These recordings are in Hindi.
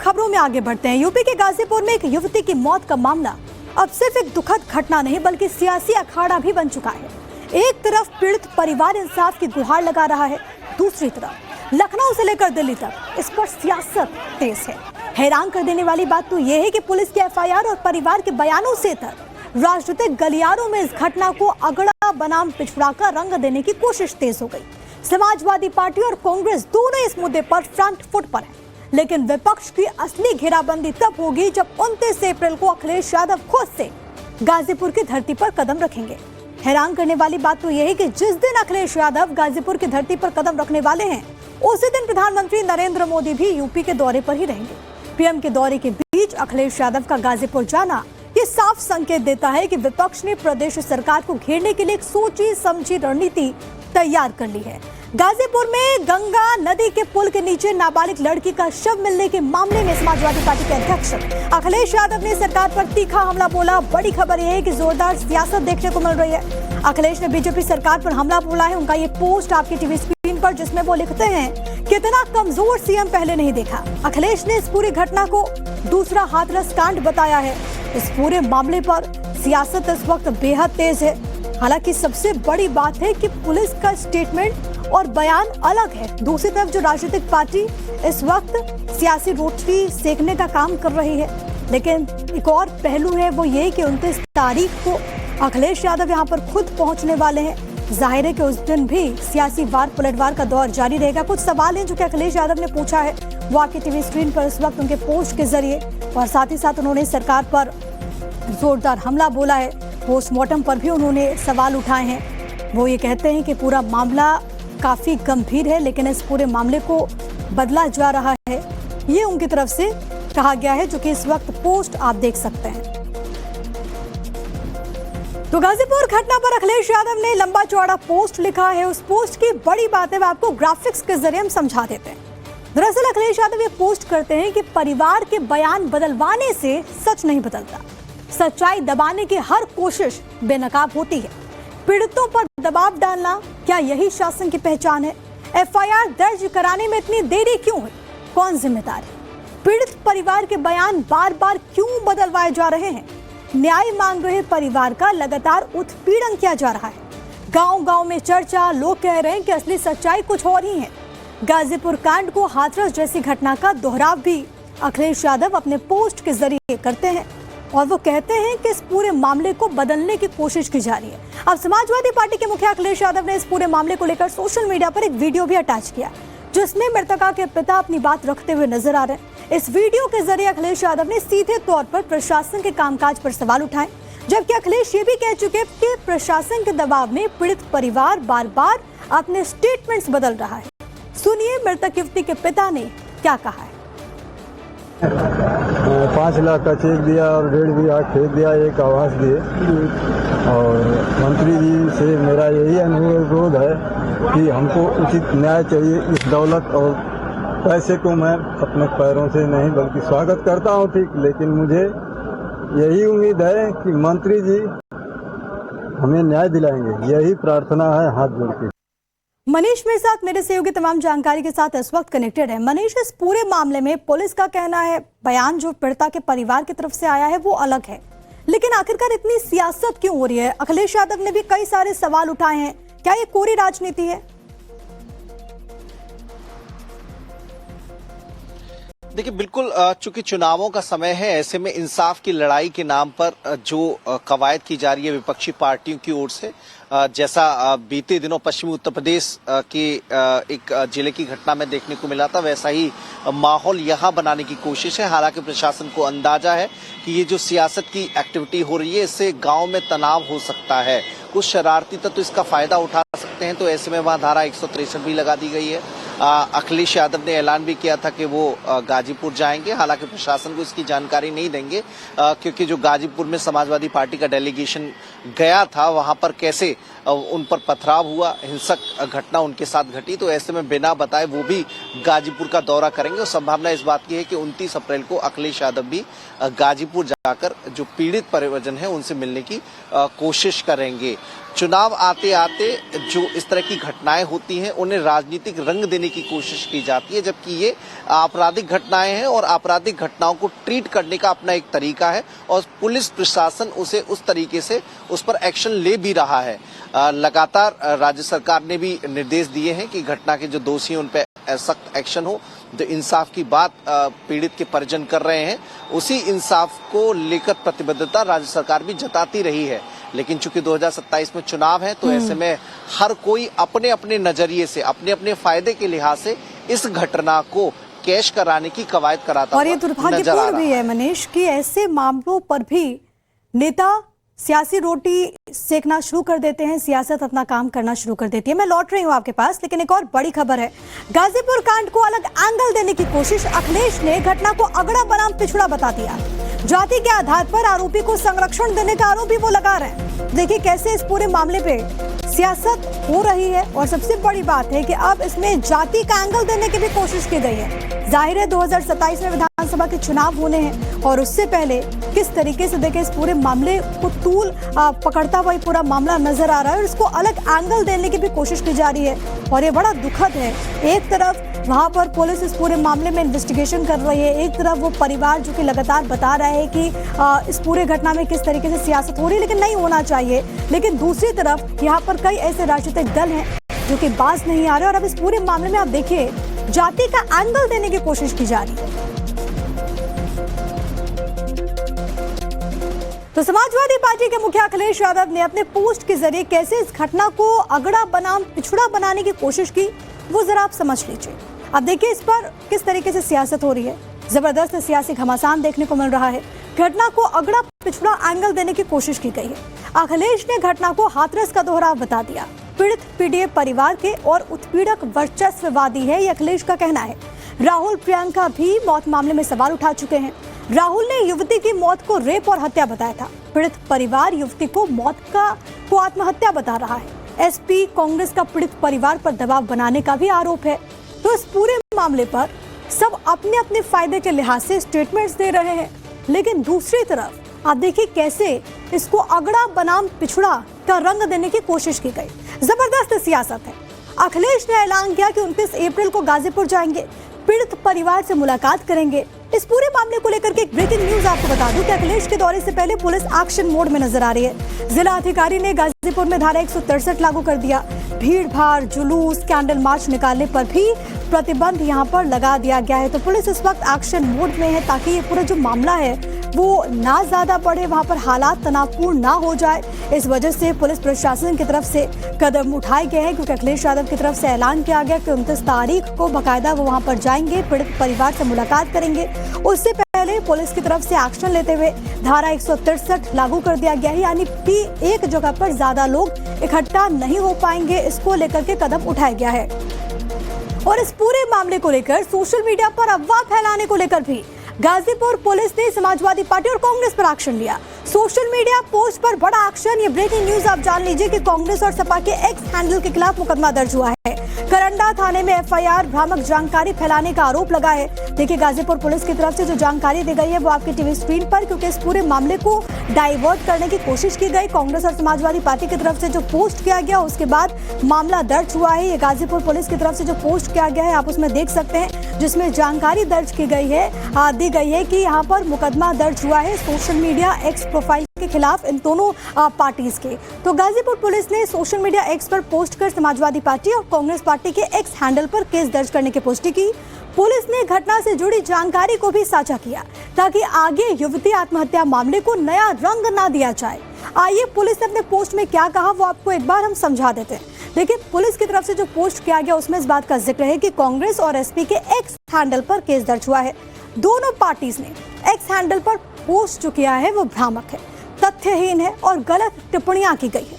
खबरों में आगे बढ़ते हैं। यूपी के गाजीपुर में एक युवती की मौत का मामला अब सिर्फ एक दुखद घटना नहीं बल्कि सियासी अखाड़ा भी बन चुका है। एक तरफ पीड़ित परिवार इंसाफ की गुहार लगा रहा है, दूसरी तरफ लखनऊ से लेकर दिल्ली तक इस पर सियासत तेज है। हैरान कर देने वाली बात तो यह है कि पुलिस की एफआईआर और परिवार के बयानों से राजनीतिक गलियारों में इस घटना को अगड़ा बनाम पिछड़ा का रंग देने की कोशिश तेज हो गई। समाजवादी पार्टी और कांग्रेस दोनों इस मुद्दे पर फ्रंट फुट पर हैं, लेकिन विपक्ष की असली घेराबंदी तब होगी जब 29 अप्रैल को अखिलेश यादव खुद से गाजीपुर की धरती पर कदम रखेंगे। हैरान करने वाली बात तो यह है कि जिस दिन अखिलेश यादव गाजीपुर की धरती पर कदम रखने वाले हैं, उसी दिन प्रधानमंत्री नरेंद्र मोदी भी यूपी के दौरे पर ही रहेंगे। पीएम के दौरे के बीच अखिलेश यादव का गाजीपुर जाना ये साफ संकेत देता है कि विपक्ष ने प्रदेश सरकार को घेरने के लिए एक सोची समझी रणनीति तैयार कर ली है। गाजीपुर में गंगा नदी के पुल के नीचे नाबालिग लड़की का शव मिलने के मामले में समाजवादी पार्टी के अध्यक्ष अखिलेश यादव ने सरकार पर तीखा हमला बोला। बड़ी खबर यह है कि जोरदार सियासत देखने को मिल रही है। अखिलेश ने बीजेपी सरकार पर हमला बोला है। उनका ये पोस्ट आपकी टीवी स्क्रीन पर, जिसमें वो लिखते हैं, कितना कमजोर सीएम पहले नहीं देखा। अखिलेश ने इस पूरी घटना को दूसरा हाथरस कांड बताया है। इस पूरे मामले पर सियासत इस वक्त बेहद तेज है। हालांकि सबसे बड़ी बात है कि पुलिस का स्टेटमेंट और बयान अलग है। दूसरी तरफ जो राजनीतिक पार्टी इस वक्त सियासी रोटी सेकने का काम कर रही है, लेकिन एक और पहलू है, वो ये कि 29 तारीख को अखिलेश यादव यहां पर खुद पहुंचने वाले हैं। जाहिर है कि उस दिन भी सियासी वार पलटवार का दौर जारी रहेगा। कुछ सवाल हैं जो कि अखिलेश यादव ने पूछा है, वो आपकी टीवी स्क्रीन पर इस वक्त उनके पोस्ट के जरिए, और साथ ही साथ उन्होंने सरकार पर जोरदार हमला बोला है। पोस्टमार्टम पर भी उन्होंने सवाल उठाए हैं। वो ये कहते हैं कि पूरा मामला काफी गंभीर है, लेकिन इस पूरे मामले को बदला जा रहा है, ये उनकी तरफ से कहा गया है, जो कि इस वक्त पोस्ट आप देख सकते हैं। तो गाजीपुर घटना पर अखिलेश यादव ने लंबा चौड़ा पोस्ट लिखा है। उस पोस्ट की बड़ी बात है, आपको ग्राफिक्स के जरिए हम समझा देते हैं। दरअसल अखिलेश यादव ये पोस्ट करते हैं कि परिवार के बयान बदलवाने से सच नहीं बदलता, सच्चाई दबाने की हर कोशिश बेनकाब होती है। पीड़ितों पर दबाव डालना, क्या यही शासन की पहचान है? एफआईआर दर्ज कराने में इतनी देरी क्यों हुई? कौन जिम्मेदार है? पीड़ित परिवार के बयान बार बार क्यों बदलवाए जा रहे हैं? न्याय मांग रहे परिवार का लगातार उत्पीड़न किया जा रहा है। गांव गांव में चर्चा, लोग कह रहे हैं कि असली सच्चाई कुछ और ही है। गाजीपुर कांड को हाथरस जैसी घटना का दोहराव भी अखिलेश यादव अपने पोस्ट के जरिए करते हैं, और वो कहते हैं कि इस पूरे मामले को बदलने की कोशिश की जा रही है। अब समाजवादी पार्टी के मुखिया अखिलेश यादव ने इस पूरे मामले को लेकर सोशल मीडिया पर एक वीडियो भी अटैच किया, जिसमें मृतका के पिता अपनी बात रखते हुए नजर आ रहे हैं। इस वीडियो के जरिए अखिलेश यादव ने सीधे तौर पर प्रशासन के कामकाज पर सवाल उठाए, जबकि अखिलेश ये भी कह चुके कि प्रशासन के दबाव में पीड़ित परिवार बार बार अपने स्टेटमेंट्स बदल रहा है। सुनिए मृतक युवती के पिता ने क्या कहा है। 5 लाख का चेक दिया और 1.5 बीघा खेत दिया, एक आवास दिए। और मंत्री जी से मेरा यही अनुरोध है कि हमको उचित न्याय चाहिए। इस दौलत और पैसे को मैं अपने पैरों से नहीं बल्कि स्वागत करता हूँ, ठीक, लेकिन मुझे यही उम्मीद है कि मंत्री जी हमें न्याय दिलाएंगे। यही प्रार्थना है हाथ जोड़ के। मनीष मेरे साथ, मेरे सहयोगी तमाम जानकारी के साथ इस वक्त कनेक्टेड है। मनीष, इस पूरे मामले में पुलिस का कहना है, बयान जो पीड़िता के परिवार की तरफ से आया है वो अलग है, लेकिन आखिरकार इतनी सियासत क्यों हो रही है? अखिलेश यादव ने भी कई सारे सवाल उठाए हैं, क्या ये कोरी राजनीति है? देखिए, बिल्कुल, चूंकि चुनावों का समय है, ऐसे में इंसाफ की लड़ाई के नाम पर जो कवायद की जा रही है विपक्षी पार्टियों की ओर से, जैसा बीते दिनों पश्चिमी उत्तर प्रदेश के एक जिले की घटना में देखने को मिला था, वैसा ही माहौल यहां बनाने की कोशिश है। हालांकि प्रशासन को अंदाजा है कि ये जो सियासत की एक्टिविटी हो रही है, इससे गांव में तनाव हो सकता है, कुछ शरारती तत्व इसका फायदा उठा सकते हैं। तो ऐसे में वहां धारा 163 भी लगा दी गई है। अखिलेश यादव ने ऐलान भी किया था कि वो गाजीपुर जाएंगे। हालांकि प्रशासन को इसकी जानकारी नहीं देंगे, क्योंकि जो गाजीपुर में समाजवादी पार्टी का डेलीगेशन गया था, वहां पर कैसे उन पर पथराव हुआ, हिंसक घटना उनके साथ घटी, तो ऐसे में बिना बताए वो भी गाजीपुर का दौरा करेंगे। और संभावना इस बात की है कि 29 अप्रैल को अखिलेश यादव भी गाजीपुर जाकर जो पीड़ित परिवारजन है उनसे मिलने की कोशिश करेंगे। चुनाव आते आते जो इस तरह की घटनाएं होती हैं, उन्हें राजनीतिक रंग देने देने की कोशिश की जाती है, जबकि ये आपराधिक घटनाएं हैं और आपराधिक घटनाओं को ट्रीट करने का अपना एक तरीका है और पुलिस प्रशासन उसे उस तरीके से उस पर एक्शन ले भी रहा है। लगातार राज्य सरकार ने भी निर्देश दिए हैं कि घटना के जो दोषी हैं उन पर सख्त एक्शन हो। जो इंसाफ की बात पीड़ित के परिजन कर रहे हैं, उसी इंसाफ को लेकर प्रतिबद्धता राज्य सरकार भी जताती रही है। लेकिन चूंकि 2027 में चुनाव है, तो ऐसे में हर कोई अपने अपने नजरिए से, अपने अपने फायदे के लिहाज से इस घटना को कैश कराने की कवायद कराता और ये दुर्भाग्यपूर्ण भी है मनीष कि ऐसे मामलों पर भी नेता सियासी रोटी सेकना शुरू कर देते हैं, सियासत अपना काम करना शुरू कर देती है। मैं लौट रही हूं आपके पास, लेकिन एक और बड़ी खबर है। गाजीपुर कांड को अलग एंगल देने की कोशिश, अखिलेश ने घटना को अगड़ा बनाम पिछड़ा बता दिया। जाति के आधार पर आरोपी को संरक्षण देने का आरोप भी वो लगा रहे हैं। देखिए कैसे इस पूरे मामले पे सियासत हो रही है, और सबसे बड़ी बात है कि अब इसमें जाति का एंगल देने की भी कोशिश की गई है। जाहिर है 2027 में विधानसभा के चुनाव होने हैं, और उससे पहले किस तरीके से देखिए इस पूरे मामले को तूल पकड़ता हुआ पूरा मामला नजर आ रहा है, और इसको अलग एंगल देने की भी कोशिश की जा रही है। और ये बड़ा दुखद है। एक तरफ वहां पर पुलिस इस पूरे मामले में इन्वेस्टिगेशन कर रही है, एक तरफ वो परिवार जो कि लगातार बता रहा है कि इस पूरे घटना में किस तरीके से सियासत हो रही है, लेकिन नहीं होना चाहिए। लेकिन दूसरी तरफ यहाँ पर कई ऐसे राजनीतिक दल हैं जो कि बाज नहीं आ रहे, और अब इस पूरे मामले में आप देखिए जाति का एंगल देने की कोशिश की जा रही है। तो समाजवादी पार्टी के मुखिया अखिलेश यादव ने अपने पोस्ट के जरिए कैसे इस घटना को अगड़ा बनाम पिछड़ा बनाने की कोशिश की, वो जरा आप समझ लीजिए। अब देखिए इस पर किस तरीके से सियासत हो रही है। जबरदस्त सियासी घमासान देखने को मिल रहा है। घटना को अगड़ा पिछड़ा एंगल देने की कोशिश की गई है। अखिलेश ने घटना को हाथरस का दोहराव बता दिया। पीड़ित पीडीए परिवार के और उत्पीड़क वर्चस्ववादी है, ये अखिलेश का कहना है। राहुल प्रियंका भी मौत मामले में सवाल उठा चुके हैं। राहुल ने युवती की मौत को रेप और हत्या बताया था। पीड़ित परिवार युवती को को आत्महत्या बता रहा है। एसपी कांग्रेस का पीड़ित परिवार पर दबाव बनाने का भी आरोप है। तो इस पूरे मामले पर सब अपने अपने फायदे के लिहाज से स्टेटमेंट्स दे रहे हैं, लेकिन दूसरी तरफ आप देखिए कैसे इसको अगड़ा बनाम पिछड़ा का रंग देने की कोशिश की गई। जबरदस्त सियासत है। अखिलेश ने ऐलान किया कि 29 अप्रैल को गाजीपुर जाएंगे, पीड़ित परिवार से मुलाकात करेंगे। इस पूरे मामले को लेकर के एक ब्रेकिंग न्यूज आपको बता दूं कि अखिलेश के दौरे से पहले पुलिस एक्शन मोड में नजर आ रही है। जिला अधिकारी ने गाजीपुर में धारा 163 लागू कर दिया। भीड़ भाड़, जुलूस, कैंडल मार्च निकालने पर भी प्रतिबंध यहां पर लगा दिया गया है। तो पुलिस इस वक्त एक्शन मोड में है ताकि ये पूरा जो मामला है वो ना ज्यादा बढ़े, वहां पर हालात तनावपूर्ण ना हो जाए। इस वजह से पुलिस प्रशासन की तरफ से कदम उठाए गए हैं, क्योंकि अखिलेश यादव की तरफ से ऐलान किया गया कि 29 तारीख को बाकायदा वो वहां पर जाएंगे, पीड़ित परिवार से मुलाकात करेंगे। उससे पहले पुलिस की तरफ से एक्शन लेते हुए धारा 163 लागू कर दिया गया है, यानी कि एक जगह पर ज्यादा लोग इकट्ठा नहीं हो पाएंगे। इसको लेकर के कदम उठाया गया है। और इस पूरे मामले को लेकर सोशल मीडिया पर अफवाह फैलाने को लेकर भी गाजीपुर पुलिस ने समाजवादी पार्टी और कांग्रेस पर एक्शन लिया। सोशल मीडिया पोस्ट पर बड़ा एक्शन। ये ब्रेकिंग न्यूज आप जान लीजिए कि कांग्रेस और सपा के एक्स हैंडल के खिलाफ मुकदमा दर्ज हुआ है। करंडा थाने में एफआईआर, भ्रामक जानकारी फैलाने का आरोप लगा है। देखिए गाजीपुर पुलिस की तरफ से जो जानकारी दी गई है वो आपकी टीवी स्क्रीन पर, क्योंकि इस पूरे मामले को डाइवर्ट करने की कोशिश की गई। कांग्रेस और समाजवादी पार्टी की तरफ से जो पोस्ट किया गया उसके बाद मामला दर्ज हुआ है। ये गाजीपुर पुलिस की तरफ से जो पोस्ट किया गया है आप उसमें देख सकते हैं, जिसमें जानकारी दर्ज की गई है, दी गई है कि यहाँ पर मुकदमा दर्ज हुआ है सोशल मीडिया एक्स प्रोफाइल के खिलाफ, इन दोनों पार्टीज के। तो गाजीपुर पुलिस ने सोशल मीडिया एक्स पर पोस्ट कर समाजवादी पार्टी और कांग्रेस पार्टी के एक्स हैंडल पर केस दर्ज करने की पुष्टि की। पुलिस ने घटना से जुड़ी जानकारी को भी साझा किया ताकि आगे युवती आत्महत्या मामले को नया रंग ना दिया जाए। आइए पुलिस ने अपने पोस्ट में क्या कहा वो आपको एक बार हम समझा देते हैं। देखिए पुलिस की तरफ से जो पोस्ट किया गया उसमें इस बात का जिक्र है कि कांग्रेस और एसपी के एक्स हैंडल पर केस दर्ज हुआ है। दोनों पार्टीज ने एक्स हैंडल पर पोस्ट जो किया है वो भ्रामक है, तथ्यहीन है और गलत टिप्पणियां की गई है।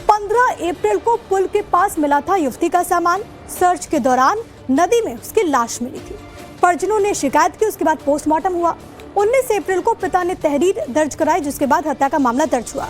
15 अप्रैल को पुल के पास मिला था युवती का सामान। सर्च के दौरान नदी में उसकी लाश मिली थी। परिजनों ने शिकायत की, उसके बाद पोस्टमार्टम हुआ। 19 अप्रैल को पिता ने तहरीर दर्ज कराई, जिसके बाद हत्या का मामला दर्ज हुआ।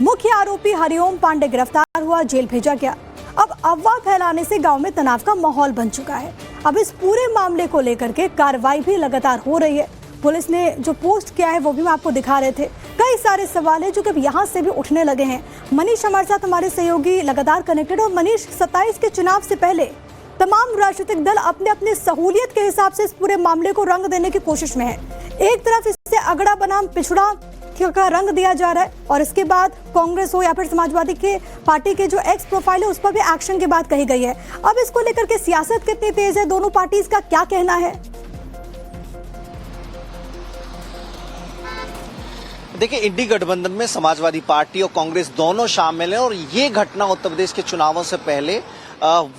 मुख्य आरोपी हरिओम पांडे गिरफ्तार हुआ, जेल भेजा गया। अब अफवाह फैलाने से गांव में तनाव का माहौल बन चुका है। अब इस पूरे मामले को लेकर के कार्रवाई भी लगातार हो रही है। पुलिस ने जो पोस्ट किया है वो भी हम आपको दिखा रहे थे। कई सारे सवाल है जो कि अब यहाँ से भी उठने लगे हैं। मनीष हमारे साथ, हमारे सहयोगी लगातार कनेक्टेड। और मनीष, 27 के चुनाव से पहले तमाम राजनीतिक दल अपने अपने सहूलियत के हिसाब से इस पूरे मामले को रंग देने की कोशिश में है। एक तरफ इसे अगड़ा बनाम पिछड़ा का रंग दिया जा रहा है और इसके बाद कांग्रेस हो या फिर समाजवादी के पार्टी के जो एक्स प्रोफाइल है उस पर भी एक्शन की बात कही गई है। अब इसको लेकर के सियासत कितनी तेज है, दोनों पार्टीज का क्या कहना है? देखिए, इंडी गठबंधन में समाजवादी पार्टी और कांग्रेस दोनों शामिल हैं और ये घटना उत्तर प्रदेश के चुनावों से पहले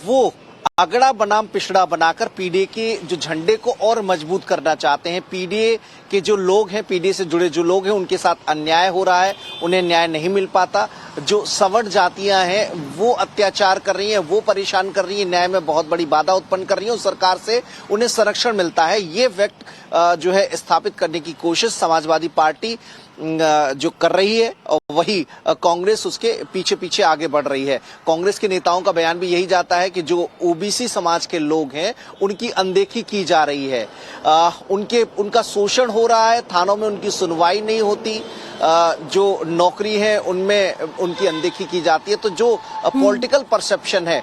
वो अगड़ा बनाम पिछड़ा बनाकर पीडीए के जो झंडे को और मजबूत करना चाहते हैं। पीडीए के जो लोग हैं, पीडीए से जुड़े जो लोग हैं, उनके साथ अन्याय हो रहा है, उन्हें न्याय नहीं मिल पाता। जो सवर्ण जातियां हैं वो अत्याचार कर रही हैं, वो परेशान कर रही हैं, न्याय में बहुत बड़ी बाधा उत्पन्न कर रही है। सरकार से उन्हें संरक्षण मिलता है, ये फैक्ट जो है स्थापित करने की कोशिश समाजवादी पार्टी जो कर रही है और वही कांग्रेस उसके पीछे पीछे आगे बढ़ रही है। कांग्रेस के नेताओं का बयान भी यही जाता है कि जो ओबीसी समाज के लोग हैं उनकी अनदेखी की जा रही है, उनका शोषण हो रहा है, थानों में उनकी सुनवाई नहीं होती, जो नौकरी है उनमें उनकी अनदेखी की जाती है। तो जो पॉलिटिकल परसेप्शन है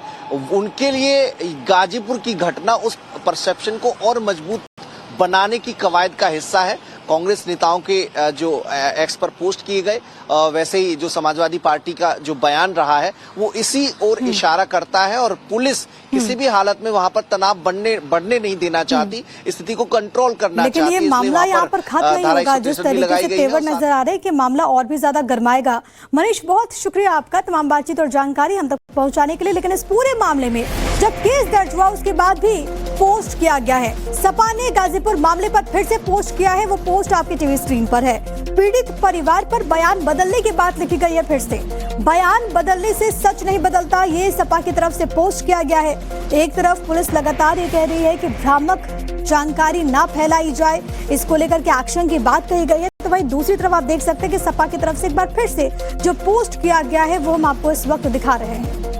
उनके लिए गाजीपुर की घटना उस परसेप्शन को और मजबूत बनाने की कवायद का हिस्सा है। कांग्रेस नेताओं के जो एक्स पर पोस्ट किए गए, वैसे ही जो समाजवादी पार्टी का जो बयान रहा है वो इसी ओर इशारा करता है और पुलिस किसी भी हालत में वहां पर तनाव बढ़ने नहीं देना चाहती, स्थिति को कंट्रोल करना चाहती है। लेकिन ये मामला यहाँ पर खत्म नहीं होगा, जिस तरीके से तेवर नजर आ रहे हैं कि मामला और भी ज्यादा गर्माएगा। मनीष, बहुत शुक्रिया आपका तमाम बातचीत और जानकारी हम तक पहुंचाने के लिए। लेकिन इस पूरे मामले में जब केस दर्ज हुआ उसके बाद भी पोस्ट किया गया है, सपा ने गाजीपुर मामले पर फिर से पोस्ट किया है, वो पोस्ट आपकी टीवी स्क्रीन पर है। पीड़ित परिवार पर बयान बदलने की बात लिखी गई है। फिर से बयान बदलने से सच नहीं बदलता, ये सपा की तरफ से पोस्ट किया गया है। एक तरफ पुलिस लगातार ये कह रही है कि भ्रामक जानकारी ना फैलाई जाए, इसको लेकर के एक्शन की बात कही गई है, तो वहीं दूसरी तरफ आप देख सकते हैं कि सपा की तरफ से एक बार फिर से जो पोस्ट किया गया है वो हम आपको इस वक्त दिखा रहे हैं।